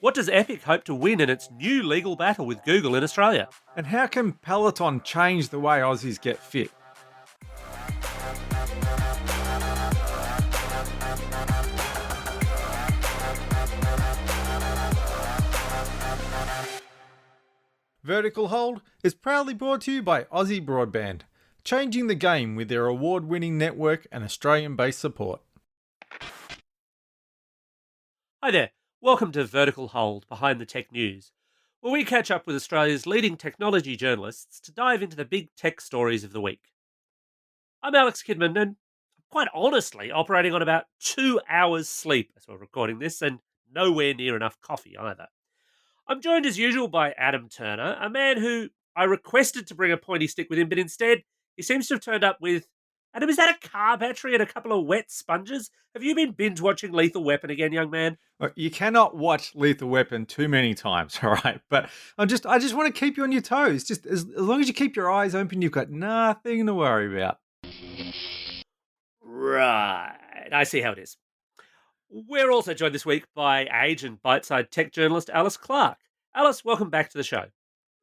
What does Epic hope to win in its new legal battle with Google in Australia? And how can Peloton change the way Aussies get fit? Vertical Hold is proudly brought to you by Aussie Broadband, changing the game with their award-winning network and Australian-based support. Hi there, welcome to Vertical Hold Behind the Tech News, where we catch up with Australia's leading technology journalists to dive into the big tech stories of the week. I'm Alex Kidman, and quite honestly, operating on about 2 hours sleep as we're recording this, and nowhere near enough coffee either. I'm joined as usual by Adam Turner, a man who I requested to bring a pointy stick with him, but instead he seems to have turned up with, Adam, is that a car battery and a couple of wet sponges? Have you been binge watching Lethal Weapon again, young man? You cannot watch Lethal Weapon too many times, all right? But I just want to keep you on your toes. Just as long as you keep your eyes open, you've got nothing to worry about. Right, I see how it is. We're also joined this week by Age and Byteside tech journalist Alice Clarke. Alice, welcome back to the show.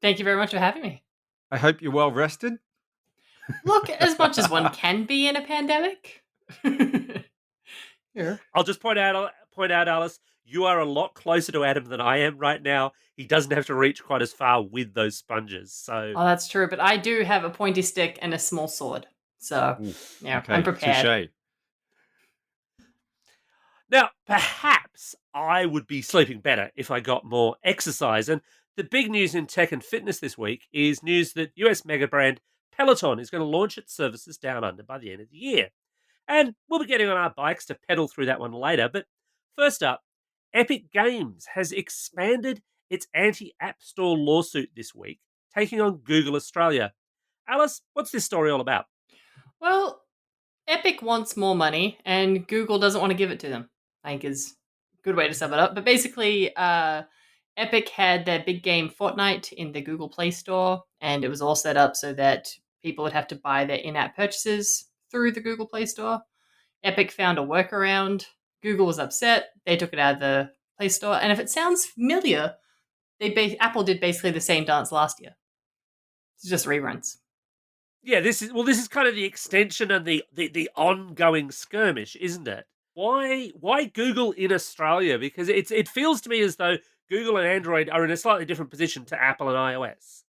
Thank you very much for having me. I hope you're well rested. Look, as much as one can be in a pandemic. Yeah. I'll just point out, Alice, you are a lot closer to Adam than I am right now. He doesn't have to reach quite as far with those sponges. So, Oh, that's true. But I do have a pointy stick and a small sword. So, yeah, Okay, I'm prepared. touche. now, perhaps I would be sleeping better if I got more exercise. And the big news in tech and fitness this week is news that US mega brand Peloton is going to launch its services down under by the end of the year. And we'll be getting on our bikes to pedal through that one later. But first up, Epic Games has expanded its anti-App Store lawsuit this week, taking on Google Australia. Alice, what's this story all about? Well, Epic wants more money, and Google doesn't want to give it to them, I think is a good way to sum it up. But basically, Epic had their big game Fortnite in the Google Play Store, and it was all set up so that people would have to buy their in-app purchases through the Google Play Store. Epic found a workaround. Google was upset. They took it out of the Play Store. And if it sounds familiar, Apple did basically the same dance last year. It's just reruns. Yeah, this is kind of the extension and the ongoing skirmish, isn't it? Why Google in Australia? Because it feels to me as though Google and Android are in a slightly different position to Apple and iOS.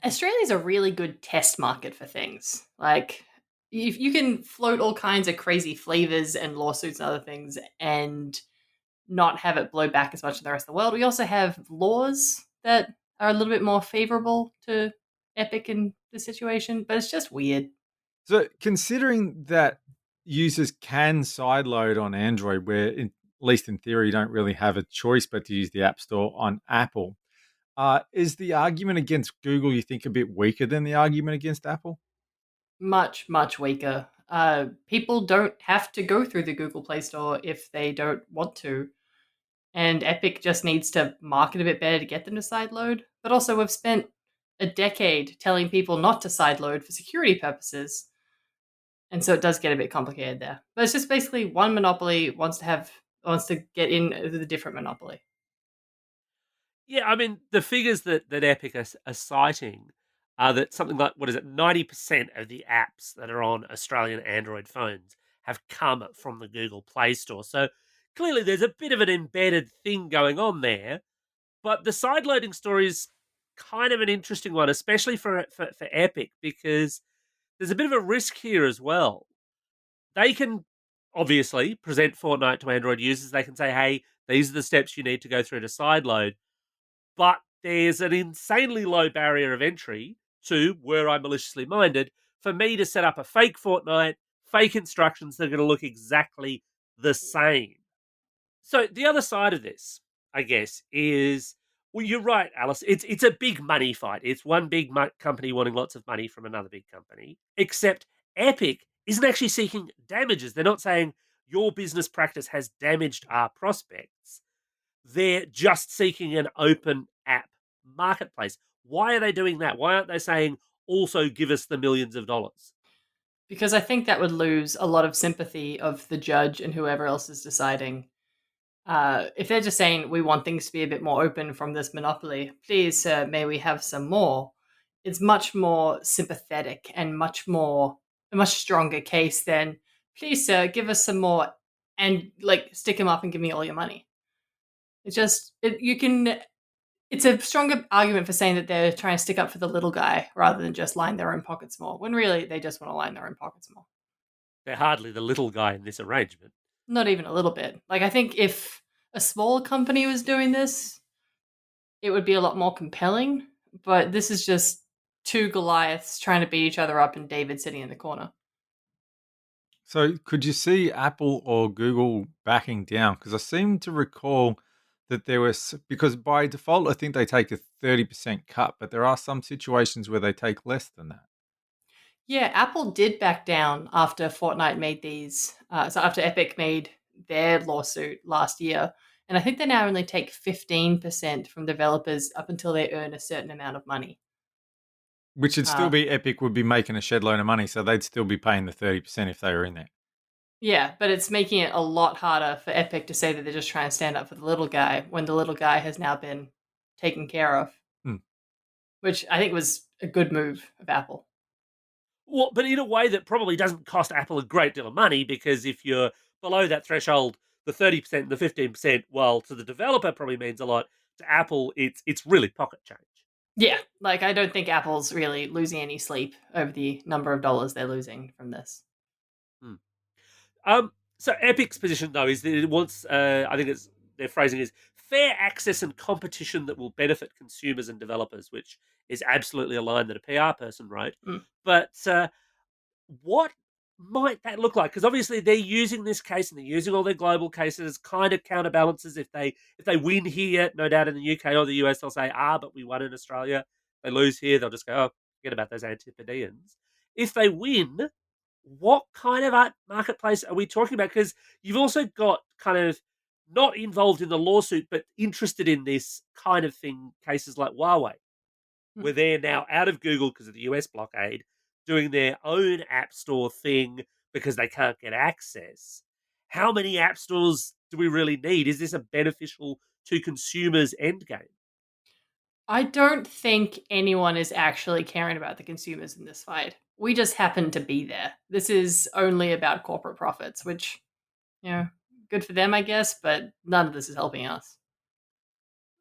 Australia's a really good test market for things. Like, if you can float all kinds of crazy flavors and lawsuits and other things and not have it blow back as much as the rest of the world. We also have laws that are a little bit more favorable to Epic in this situation, but it's just weird. So, considering that users can sideload on Android, where at least in theory you don't really have a choice but to use the App Store on Apple, is the argument against Google, you think, a bit weaker than the argument against Apple? Much, much weaker. People don't have to go through the Google Play Store if they don't want to. And Epic just needs to market a bit better to get them to sideload. But also, we've spent a decade telling people not to sideload for security purposes. And so it does get a bit complicated there. But it's just basically one monopoly wants to get in with a different monopoly. Yeah, I mean, the figures that Epic are citing are that something like, 90% of the apps that are on Australian Android phones have come from the Google Play Store. So clearly there's a bit of an embedded thing going on there. But the sideloading story is kind of an interesting one, especially for Epic, because there's a bit of a risk here as well. They can obviously present Fortnite to Android users. They can say, hey, these are the steps you need to go through to sideload. But there's an insanely low barrier of entry to, were I maliciously minded, for me to set up a fake Fortnite, fake instructions that are going to look exactly the same. So the other side of this, I guess, is, well, you're right, Alice. It's a big money fight. It's one big company wanting lots of money from another big company. Except Epic isn't actually seeking damages. They're not saying your business practice has damaged our prospects. They're just seeking an open app marketplace. Why are they doing that? Why aren't they saying, also give us the millions of dollars? Because I think that would lose a lot of sympathy of the judge and whoever else is deciding. If they're just saying we want things to be a bit more open from this monopoly, please, sir, may we have some more? It's much more sympathetic and a much stronger case than please, sir, give us some more and like stick him up and give me all your money. It's just you can. It's a stronger argument for saying that they're trying to stick up for the little guy rather than just line their own pockets more. When really they just want to line their own pockets more. They're hardly the little guy in this arrangement. Not even a little bit. Like I think if a smaller company was doing this, it would be a lot more compelling. But this is just two Goliaths trying to beat each other up and David sitting in the corner. So, could you see Apple or Google backing down? Because I seem to recall that there was, because by default, I think they take a 30% cut, but there are some situations where they take less than that. Yeah, Apple did back down after Fortnite made these. So after Epic made their lawsuit last year, and I think they now only take 15% from developers up until they earn a certain amount of money. Which would still Uh, be Epic would be making a shed load of money, so they'd still be paying the 30% if they were in there. yeah, but it's making it a lot harder for Epic to say that they're just trying to stand up for the little guy when the little guy has now been taken care of, Hmm. which I think was a good move of Apple. Well, but in a way that probably doesn't cost Apple a great deal of money, because if you're below that threshold, the 30% and the 15%, well, to the developer probably means a lot. To Apple, it's really pocket change. Yeah, like I don't think Apple's really losing any sleep over the number of dollars they're losing from this. Hmm. So Epic's position though is that it wants, I think it's their phrasing is fair access and competition that will benefit consumers and developers, which is absolutely a line that a PR person wrote. Mm. But what might that look like? Because obviously they're using this case and they're using all their global cases as kind of counterbalances. If they win here, no doubt in the UK or the US, they'll say, but we won in Australia. They lose here, they'll just go, forget about those Antipodeans. If they win, what kind of art marketplace are we talking about? Because you've also got kind of not involved in the lawsuit, but interested in this kind of thing, cases like Huawei, Mm. where they're now out of Google because of the US blockade, doing their own app store thing because they can't get access. How many app stores do we really need? Is this a beneficial to consumers end game? I don't think anyone is actually caring about the consumers in this fight. We just happen to be there. This is only about corporate profits, which, you know, good for them, I guess, but none of this is helping us.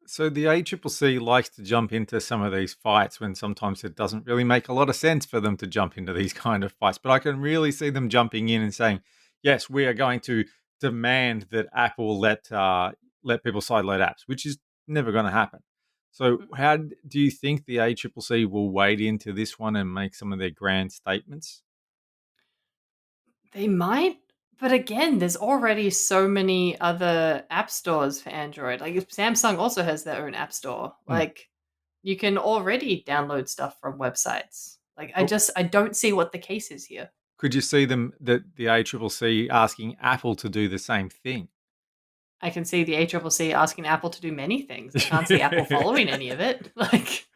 So the ACCC likes to jump into some of these fights when sometimes it doesn't really make a lot of sense for them to jump into these kind of fights. But I can really see them jumping in and saying, "Yes, we are going to demand that Apple let people sideload apps," which is never going to happen. So, how do you think the ACCC will wade into this one and make some of their grand statements? They might, but again, there's already so many other app stores for Android. Like Samsung also has their own app store. Hmm. Like you can already download stuff from websites. Like Oh, I don't see what the case is here. could you see them that the ACCC asking Apple to do the same thing? I can see the ACCC asking Apple to do many things. I can't see Apple following any of it. Like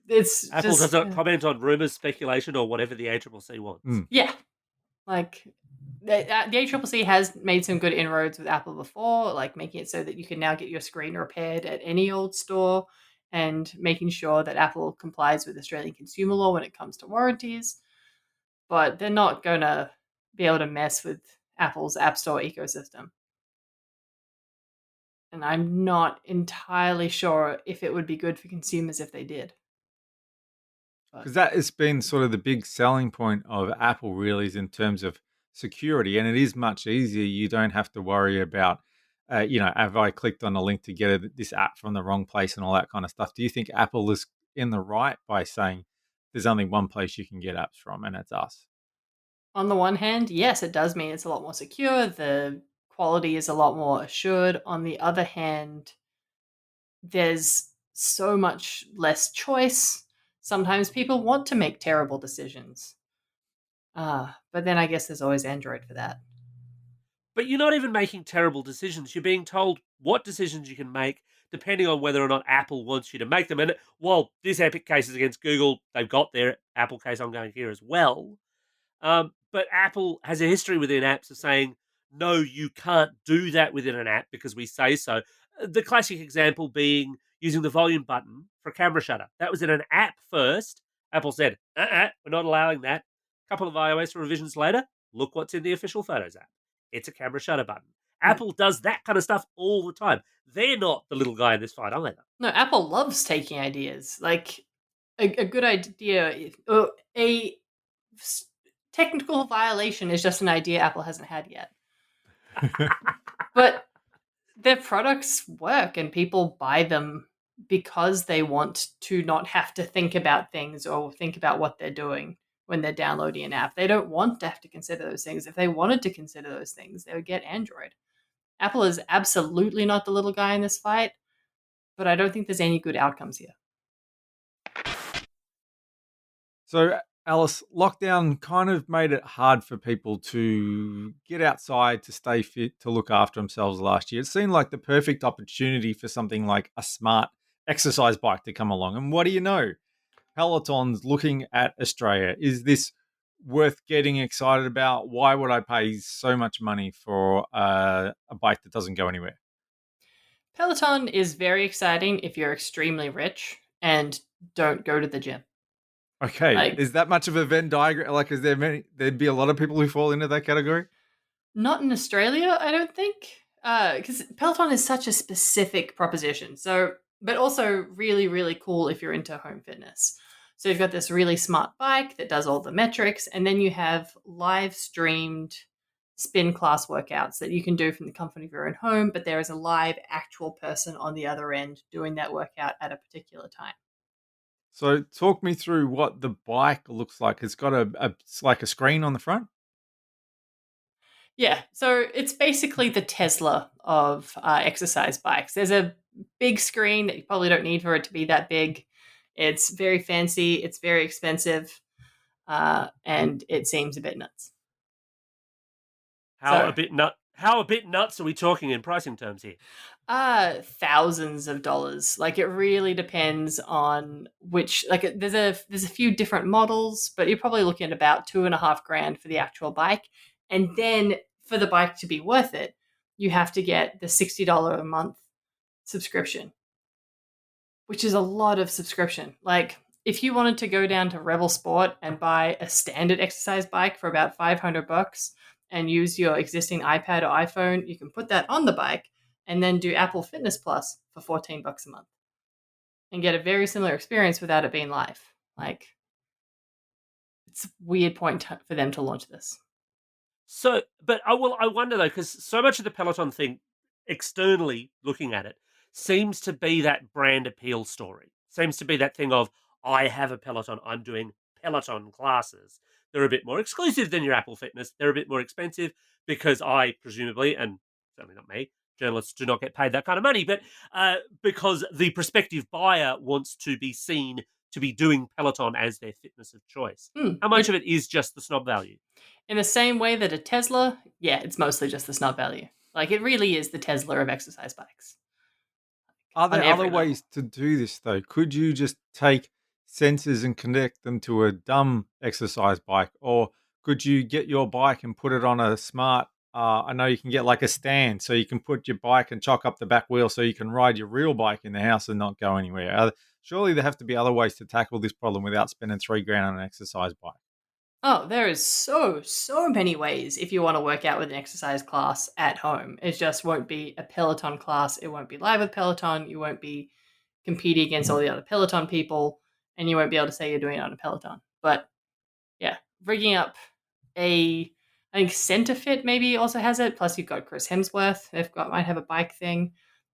it's Apple does just not comment on rumors, speculation, or whatever the ACCC wants. Hmm. yeah. Like the ACCC has made some good inroads with Apple before, like making it so that you can now get your screen repaired at any old store and making sure that Apple complies with Australian consumer law when it comes to warranties. But they're not going to be able to mess with Apple's App Store ecosystem. And I'm not entirely sure if it would be good for consumers if they did. But Because that has been sort of the big selling point of Apple, really, is in terms of security. And it is much easier. You don't have to worry about, have I clicked on a link to get this app from the wrong place and all that kind of stuff. Do you think Apple is in the right by saying there's only one place you can get apps from, and it's us? on the one hand, yes, it does mean it's a lot more secure. The quality is a lot more assured. On the other hand, there's so much less choice. Sometimes people want to make terrible decisions. But then I guess there's always Android for that. But you're not even making terrible decisions. You're being told what decisions you can make depending on whether or not Apple wants you to make them. And while this Epic case is against Google, they've got their Apple case ongoing here as well. But Apple has a history within apps of saying, no, you can't do that within an app because we say so. The classic example being using the volume button for camera shutter. That was in an app first. Apple said, we're not allowing that. A couple of iOS revisions later, look what's in the official Photos app. It's a camera shutter button. Mm. Apple does that kind of stuff all the time. They're not the little guy in this fight either. No, Apple loves taking ideas. Like a good idea, a technical violation is just an idea Apple hasn't had yet. But their products work and people buy them because they want to not have to think about things or think about what they're doing when they're downloading an app. They don't want to have to consider those things. If they wanted to consider those things, they would get Android. Apple is absolutely not the little guy in this fight, but I don't think there's any good outcomes here. So, Alice, lockdown kind of made it hard for people to get outside, to stay fit, to look after themselves last year. It seemed like the perfect opportunity for something like a smart exercise bike to come along. And what do you know? Peloton's looking at Australia. Is this worth getting excited about? Why would I pay so much money for a bike that doesn't go anywhere? Peloton is very exciting if you're extremely rich and don't go to the gym. Okay, Like, is that much of a Venn diagram? Like, is there many? There'd be a lot of people who fall into that category. not in Australia, I don't think, because Peloton is such a specific proposition. So, but also really, really cool if you're into home fitness. So you've got this really smart bike that does all the metrics, and then you have live streamed spin class workouts that you can do from the comfort of your own home, but there is a live actual person on the other end doing that workout at a particular time. So, talk me through what the bike looks like. It's got it's like a screen on the front. Yeah, so it's basically the Tesla of exercise bikes. There's a big screen that you probably don't need for it to be that big. It's very fancy, it's very expensive, and it seems a bit nuts. How So, a bit nut? How a bit nuts are we talking in pricing terms here? thousands of dollars. Like it really depends on which. Like there's a few different models, but you're probably looking at about $2.5 grand for the actual bike, and then for the bike to be worth it, you have to get the $60 a month subscription, which is a lot of subscription. Like if you wanted to go down to Rebel Sport and buy a standard exercise bike for about $500 and use your existing iPad or iPhone, you can put that on the bike and then do Apple Fitness Plus for $14 a month and get a very similar experience without it being live. Like it's a weird point for them to launch this. So, but I wonder though, because so much of the Peloton thing, externally looking at it, seems to be that brand appeal story. Seems to be that thing of I have a Peloton, I'm doing Peloton classes. They're a bit more exclusive than your Apple Fitness. They're a bit more expensive because I presumably, and certainly not me, journalists do not get paid that kind of money, but because the prospective buyer wants to be seen to be doing Peloton as their fitness of choice. How much of it is just the snob value? In the same way that a Tesla, yeah, it's mostly just the snub value. Like it really is the Tesla of exercise bikes. Are On there other every level. ways to do this though? Could you just take sensors and connect them to a dumb exercise bike, or could you get your bike and put it on a smart? I know you can get like a stand, so you can put your bike and chock up the back wheel, so you can ride your real bike in the house and not go anywhere. Surely there have to be other ways to tackle this problem without spending $3 grand on an exercise bike. Oh, there is so many ways if you want to work out with an exercise class at home. It just won't be a Peloton class. It won't be live with Peloton. You won't be competing against all the other Peloton people, and you won't be able to say you're doing it on a Peloton. But yeah, rigging up I think CenterFit maybe also has it. Plus, you've got Chris Hemsworth. Might have a bike thing.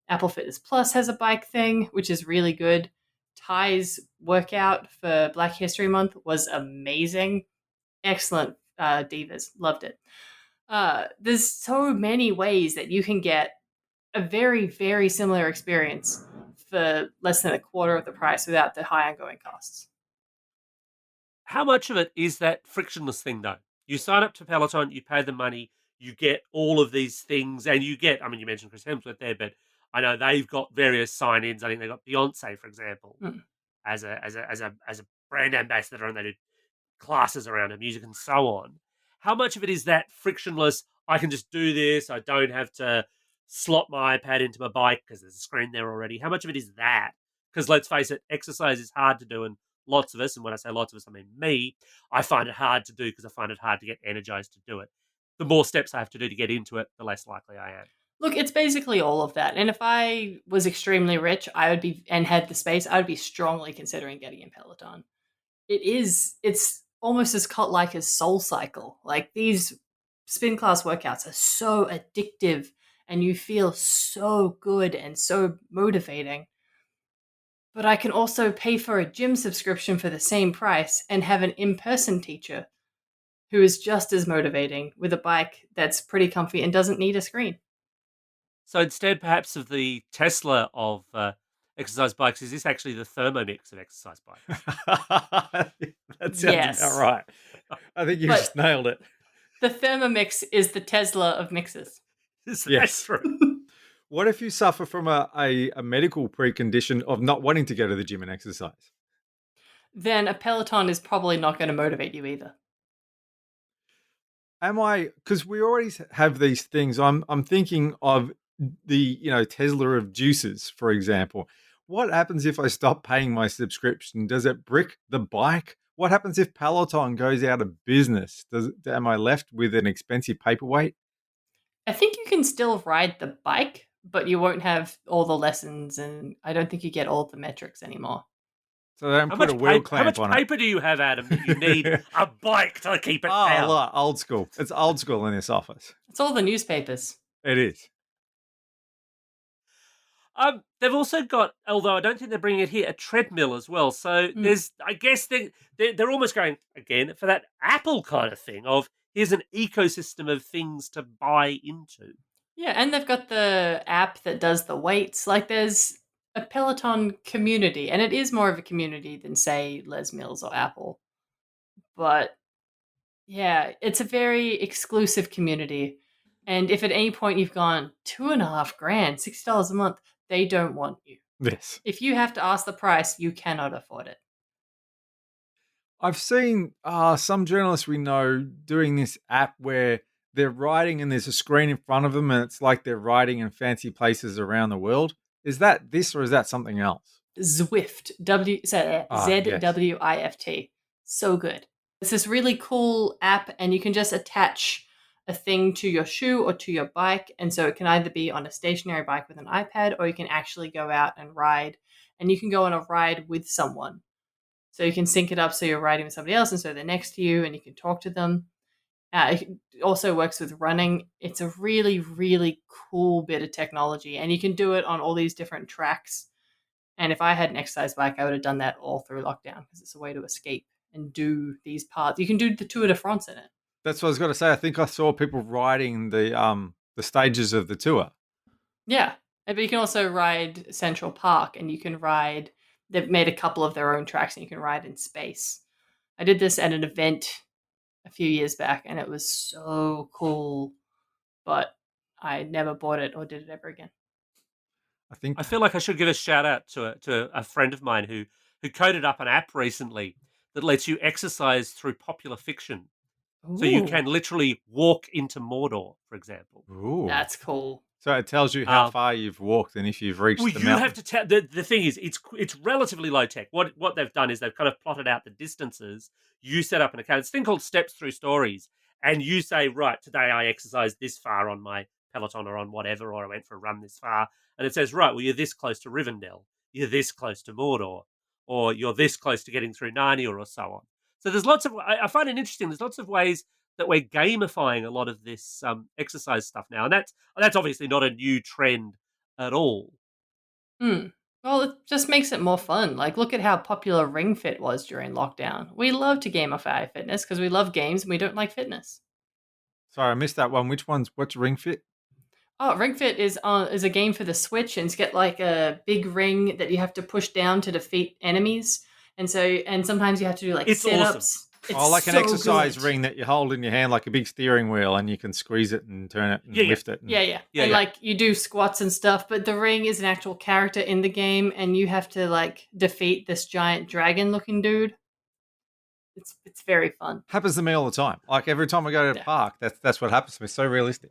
Apple Fitness Plus has a bike thing, which is really good. Ty's workout for Black History Month was amazing. Excellent, divas. Loved it. There's so many ways that you can get a very, very similar experience for less than a quarter of the price without the high ongoing costs. How much of it is that frictionless thing, though? You sign up to Peloton, you pay the money, you get all of these things, and you get, I mean, you mentioned Chris Hemsworth there, but I know they've got various sign ins. I think they've got Beyonce, for example, Mm. as a brand ambassador, and they do classes around her music and so on. How much of it is that frictionless? I can just do this. I don't have to slot my iPad into my bike because there's a screen there already. How much of it is that? Because let's face it, exercise is hard to do, and lots of us, and when I say lots of us, I mean me, I find it hard to do because I find it hard to get energized to do it. The more steps I have to do to get into it, the less likely I am. Look, it's basically all of that. And if I was extremely rich, I would be and had the space, I would be strongly considering getting in Peloton. It's almost as cult like as Soul Cycle. Like these spin class workouts are so addictive and you feel so good and so motivating. But I can also pay for a gym subscription for the same price and have an in-person teacher who is just as motivating with a bike that's pretty comfy and doesn't need a screen. So instead, perhaps, of the Tesla of exercise bikes, is this actually the Thermomix of exercise bikes? That sounds about Yes. right. I think you But- just nailed it. The Thermomix is the Tesla of mixes. Is that Yes. true? What if you suffer from a medical precondition of not wanting to go to the gym and exercise? Then a Peloton is probably not going to motivate you either. Am I, because we already have these things. I'm thinking of the Tesla of juices, for example. What happens if I stop paying my subscription? Does it brick the bike? What happens if Peloton goes out of business? Am I left with an expensive paperweight? I think you can still ride the bike, but you won't have all the lessons, and I don't think you get all the metrics anymore. So they don't put a wheel clamp on how much paper do you have, Adam, that you need a bike to keep it down? Oh, look, old school. It's old school in this office. It's all the newspapers. It is. They've also got, although I don't think they're bringing it here, a treadmill as well. So there's, I guess they're almost going again for that Apple kind of thing of here's an ecosystem of things to buy into. Yeah, and they've got the app that does the weights. Like there's a Peloton community, and it is more of a community than, say, Les Mills or Apple. But yeah, it's a very exclusive community. And if at any point you've gone $2.5 grand, $60 a month, they don't want you. Yes. If you have to ask the price, you cannot afford it. I've seen some journalists we know doing this app where they're riding and there's a screen in front of them and it's like they're riding in fancy places around the world. Is that this or is that something else? Zwift, ZWIFT. So good. It's this really cool app, and you can just attach a thing to your shoe or to your bike. And so it can either be on a stationary bike with an iPad, or you can actually go out and ride. And you can go on a ride with someone. So you can sync it up so you're riding with somebody else, and so they're next to you and you can talk to them. It also works with running. It's a really, really cool bit of technology, and you can do it on all these different tracks. And if I had an exercise bike, I would have done that all through lockdown because it's a way to escape and do these parts. You can do the Tour de France in it. That's what I was going to say. I think I saw people riding the stages of the tour. Yeah, but you can also ride Central Park, and you can ride. They've made a couple of their own tracks, and you can ride in space. I did this at an event a few years back, and it was so cool. But I never bought it or did it ever again. I feel like I should give a shout out to a friend of mine who coded up an app recently that lets you exercise through popular fiction. Ooh, So you can literally walk into Mordor, for example. Ooh. that's cool. So it tells you how far you've walked and if you've reached Well, the you mountain. have to tell. The thing is, it's relatively low tech. What they've done is they've kind of plotted out the distances. You set up an account. It's a thing called Steps Through Stories, and you say, right, today I exercised this far on my Peloton or on whatever, or I went for a run this far, and it says, right, well, you're this close to Rivendell, you're this close to Mordor, or you're this close to getting through Narnia, or so on. So there's lots of. I find it interesting. There's lots of ways that we're gamifying a lot of this exercise stuff now, and that's obviously not a new trend at all. Well, it just makes it more fun. Like, look at how popular Ring Fit was during lockdown. We love to gamify fitness because we love games and we don't like fitness. Sorry, I missed that one. What's Ring Fit? Oh, Ring Fit is a game for the Switch, and it's got like a big ring that you have to push down to defeat enemies. And sometimes you have to do like It's sit-ups. awesome. It's Like an so exercise good. ring that you hold in your hand like a big steering wheel and you can squeeze it and turn it and lift it. Yeah. Yeah, And yeah. like you do squats and stuff, but the ring is an actual character in the game, and you have to like defeat this giant dragon looking dude. It's very fun. Happens to me all the time. Like every time I go to the Yeah, park, that's what happens to me. So realistic.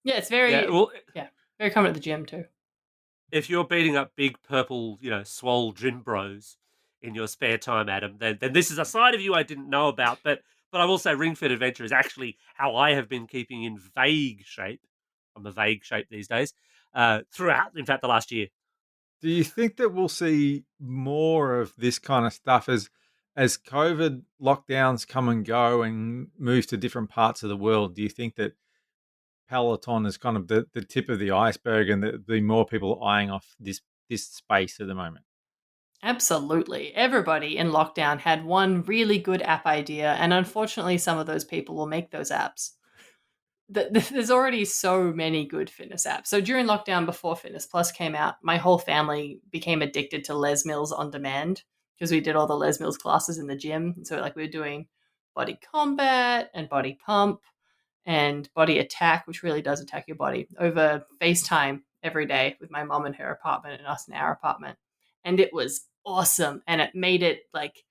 yeah, it's Yeah, very well, yeah very common at the gym too. if you're beating up big purple, swole gym bros in your spare time, Adam, then this is a side of you I didn't know about. But I will say, Ring Fit Adventure is actually how I have been keeping in vague shape. I'm a vague shape these days. Throughout, in fact, the last year. Do you think that we'll see more of this kind of stuff as COVID lockdowns come and go and move to different parts of the world? Do you think that Peloton is kind of the tip of the iceberg and that the more people eyeing off this space at the moment? Absolutely. Everybody in lockdown had one really good app idea, and unfortunately, some of those people will make those apps. There's already so many good fitness apps. So during lockdown, before Fitness Plus came out, my whole family became addicted to Les Mills on demand because we did all the Les Mills classes in the gym. So like we were doing body combat and body pump and body attack, which really does attack your body, over FaceTime every day with my mom in her apartment and us in our apartment. And it was awesome. And it made it like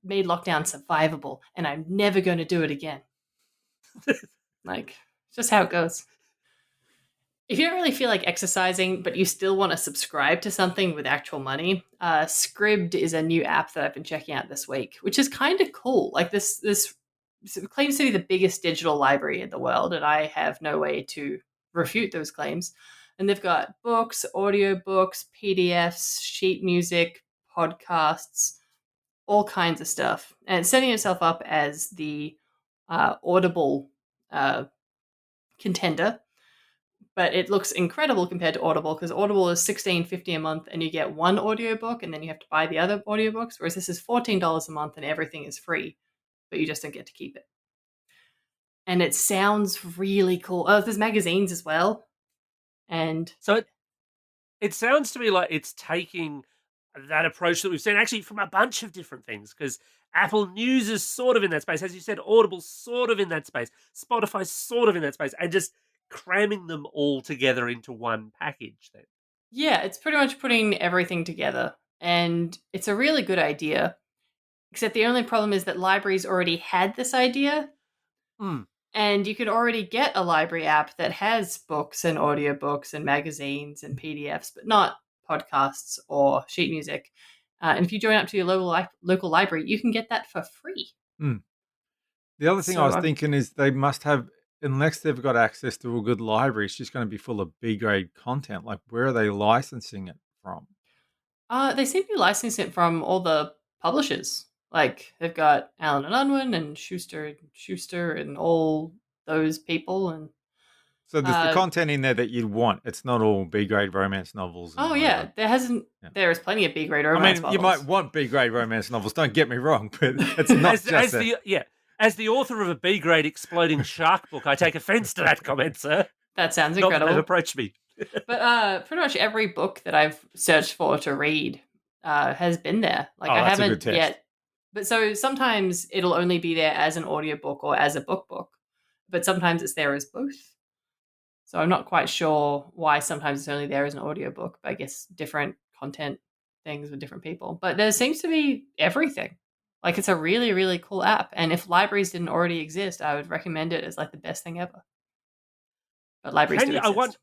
made lockdown survivable. And I'm never going to do it again. Like, just how it goes. If you don't really feel like exercising, but you still want to subscribe to something with actual money, Scribd is a new app that I've been checking out this week, which is kind of cool. Like this claims to be the biggest digital library in the world, and I have no way to refute those claims. And they've got books, audiobooks, PDFs, sheet music, podcasts, all kinds of stuff. And it's setting itself up as the Audible contender, but it looks incredible compared to Audible because Audible is $16.50 a month and you get one audiobook and then you have to buy the other audiobooks, whereas this is $14 a month and everything is free, but you just don't get to keep it. And it sounds really cool. Oh, there's magazines as well. And So it sounds to me like it's taking that approach that we've seen actually from a bunch of different things because Apple News is sort of in that space. As you said, Audible's sort of in that space. Spotify's sort of in that space. And just cramming them all together into one package then. yeah, it's pretty much putting everything together. And it's a really good idea. Except the only problem is that libraries already had this idea. Hmm. And you could already get a library app that has books and audiobooks and magazines and PDFs, but not podcasts or sheet music. And if you join up to your local library, you can get that for free. Mm. The other thing I So was thinking is they must have, unless they've got access to a good library, it's just going to be full of B grade content. Like, where are they licensing it from? they seem to be licensing it from all the publishers. Like they've got Allen and Unwin and Schuster and all those people. And So there's the content in there that you'd want. It's not all B grade romance novels. And oh yeah, whatever. There is plenty of B grade I romance mean, novels. you might want B grade romance novels. Don't get me wrong, but it's not as the author of a B grade exploding shark book, I take offense to that comment, sir. That sounds Not incredible. that approach me. But pretty much every book that I've searched for to read has been there. Like I that's a haven't good test. yet. But so sometimes it'll only be there as an audiobook or as a book, but sometimes it's there as both. So I'm not quite sure why sometimes it's only there as an audiobook, but I guess different content things with different people. But there seems to be everything. Like it's a really, really cool app. And if libraries didn't already exist, I would recommend it as like the best thing ever. But libraries do exist.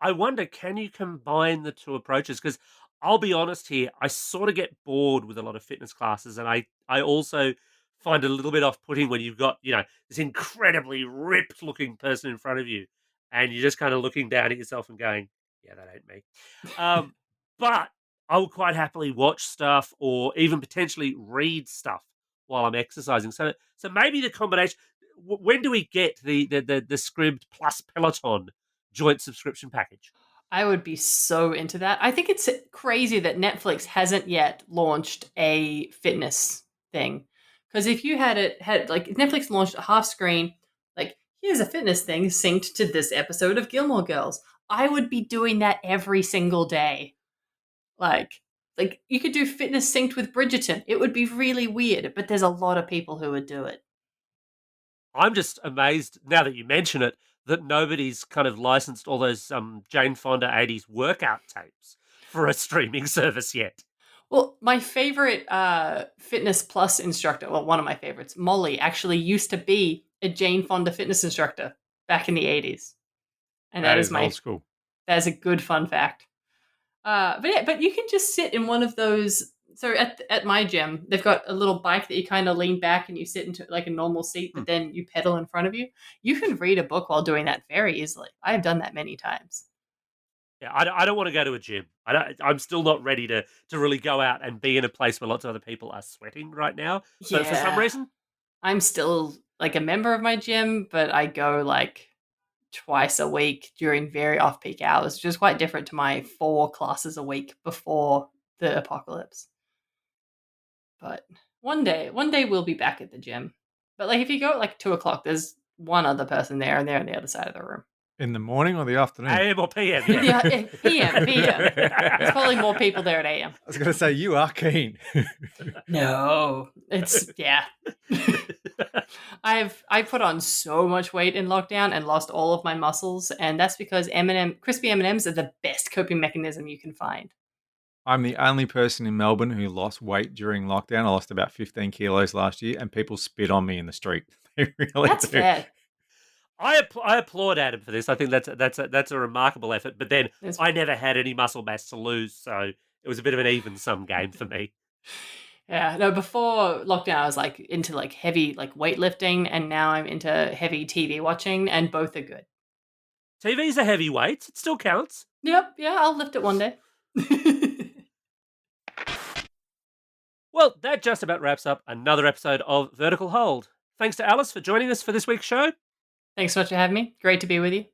I wonder, can you combine the two approaches? Because I'll be honest here, I sort of get bored with a lot of fitness classes, and I also find it a little bit off-putting when you've got, this incredibly ripped-looking person in front of you, and you're just kind of looking down at yourself and going, yeah, that ain't me. But I will quite happily watch stuff or even potentially read stuff while I'm exercising. So maybe the combination. When do we get the Scribd plus Peloton joint subscription package? I would be so into that. I think it's crazy that Netflix hasn't yet launched a fitness thing. Because if you had like if Netflix launched a half screen, like here's a fitness thing synced to this episode of Gilmore Girls, I would be doing that every single day. Like you could do fitness synced with Bridgerton. It would be really weird, but there's a lot of people who would do it. I'm just amazed now that you mention it that nobody's kind of licensed all those Jane Fonda 80s workout tapes for a streaming service yet. Well, my favorite Fitness Plus instructor, well, one of my favorites, Molly, actually used to be a Jane Fonda fitness instructor back in the 80s. And That is old school. that is a good fun fact. But you can just sit in one of those. So at my gym, they've got a little bike that you kind of lean back and you sit into like a normal seat, but then you pedal in front of you. You can read a book while doing that very easily. I have done that many times. Yeah, I don't want to go to a gym. I'm still not ready to really go out and be in a place where lots of other people are sweating right now. But for some Yeah. reason, I'm still like a member of my gym, but I go like twice a week during very off-peak hours, which is quite different to my 4 classes a week before the apocalypse. But one day we'll be back at the gym. But like if you go at like 2:00, there's one other person there, and they're on the other side of the room. In the morning or the afternoon? AM or PM. Yeah, PM. There's probably more people there at AM. I was going to say, you are keen. No, it's yeah. I put on so much weight in lockdown and lost all of my muscles, and that's because crispy M&Ms are the best coping mechanism you can find. I'm the only person in Melbourne who lost weight during lockdown. I lost about 15 kilos last year, and people spit on me in the street. They really That's do. fair. I applaud Adam for this. I think that's a remarkable effort. But then It's- I never had any muscle mass to lose, so it was a bit of an even sum game for me. Yeah, no, before lockdown I was like into like heavy like weightlifting, and now I'm into heavy TV watching, and both are good. TV's a heavy weight. It still counts. Yep, yeah, I'll lift it one day. Well, that just about wraps up another episode of Vertical Hold. Thanks to Alice for joining us for this week's show. Thanks so much for having me. Great to be with you.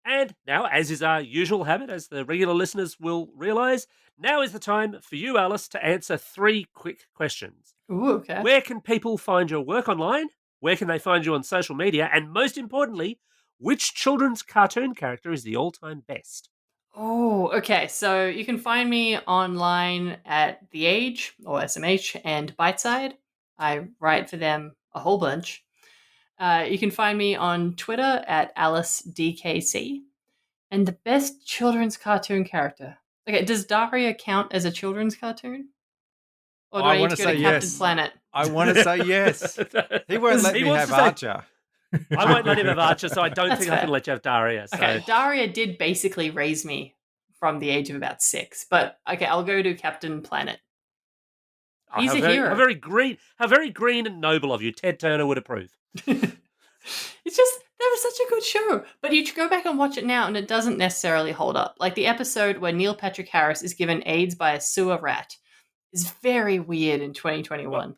And now, as is our usual habit, as the regular listeners will realise, now is the time for you, Alice, to answer 3 quick questions. Ooh, okay. Where can people find your work online? Where can they find you on social media? And most importantly, which children's cartoon character is the all-time best? Oh, okay. So you can find me online at The Age or SMH and Byteside. I write for them a whole bunch. You can find me on Twitter at AliceDKC. And the best children's cartoon character. Okay, does Daria count as a children's cartoon? Or do I need to go to Captain yes. Planet? I want to say yes. He won't let me wants have to say- Archer. I won't let him have Archer, so I don't That's think I fair. can let you have Daria. So. Okay, Daria did basically raise me from the age of about 6. But okay, I'll go to Captain Planet. Oh, He's how a very, hero. How very green and noble of you. Ted Turner would approve. It's just that was such a good show. But you go back and watch it now and it doesn't necessarily hold up. Like the episode where Neil Patrick Harris is given AIDS by a sewer rat is very weird in 2021.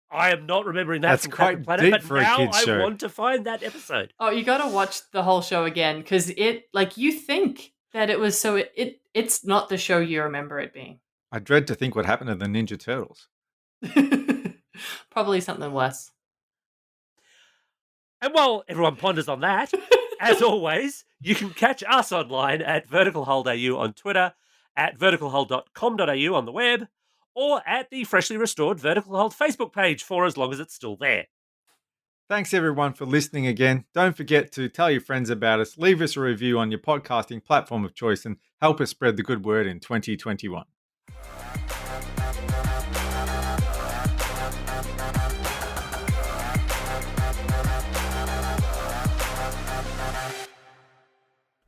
I am not remembering that That's from quite Captain Planet, deep but for a now kid's I show. want to find that episode. Oh, you got to watch the whole show again because it, like, you think that it was so it's not the show you remember it being. I dread to think what happened to the Ninja Turtles. Probably something worse. And while everyone ponders on that, as always, you can catch us online at verticalhold.au on Twitter, at verticalhold.com.au on the web, or at the freshly restored Vertical Hold Facebook page for as long as it's still there. Thanks everyone for listening again. Don't forget to tell your friends about us, leave us a review on your podcasting platform of choice, and help us spread the good word in 2021.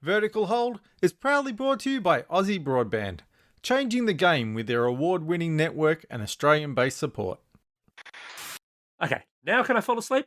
Vertical Hold is proudly brought to you by Aussie Broadband, changing the game with their award-winning network and Australian-based support. Okay, now can I fall asleep?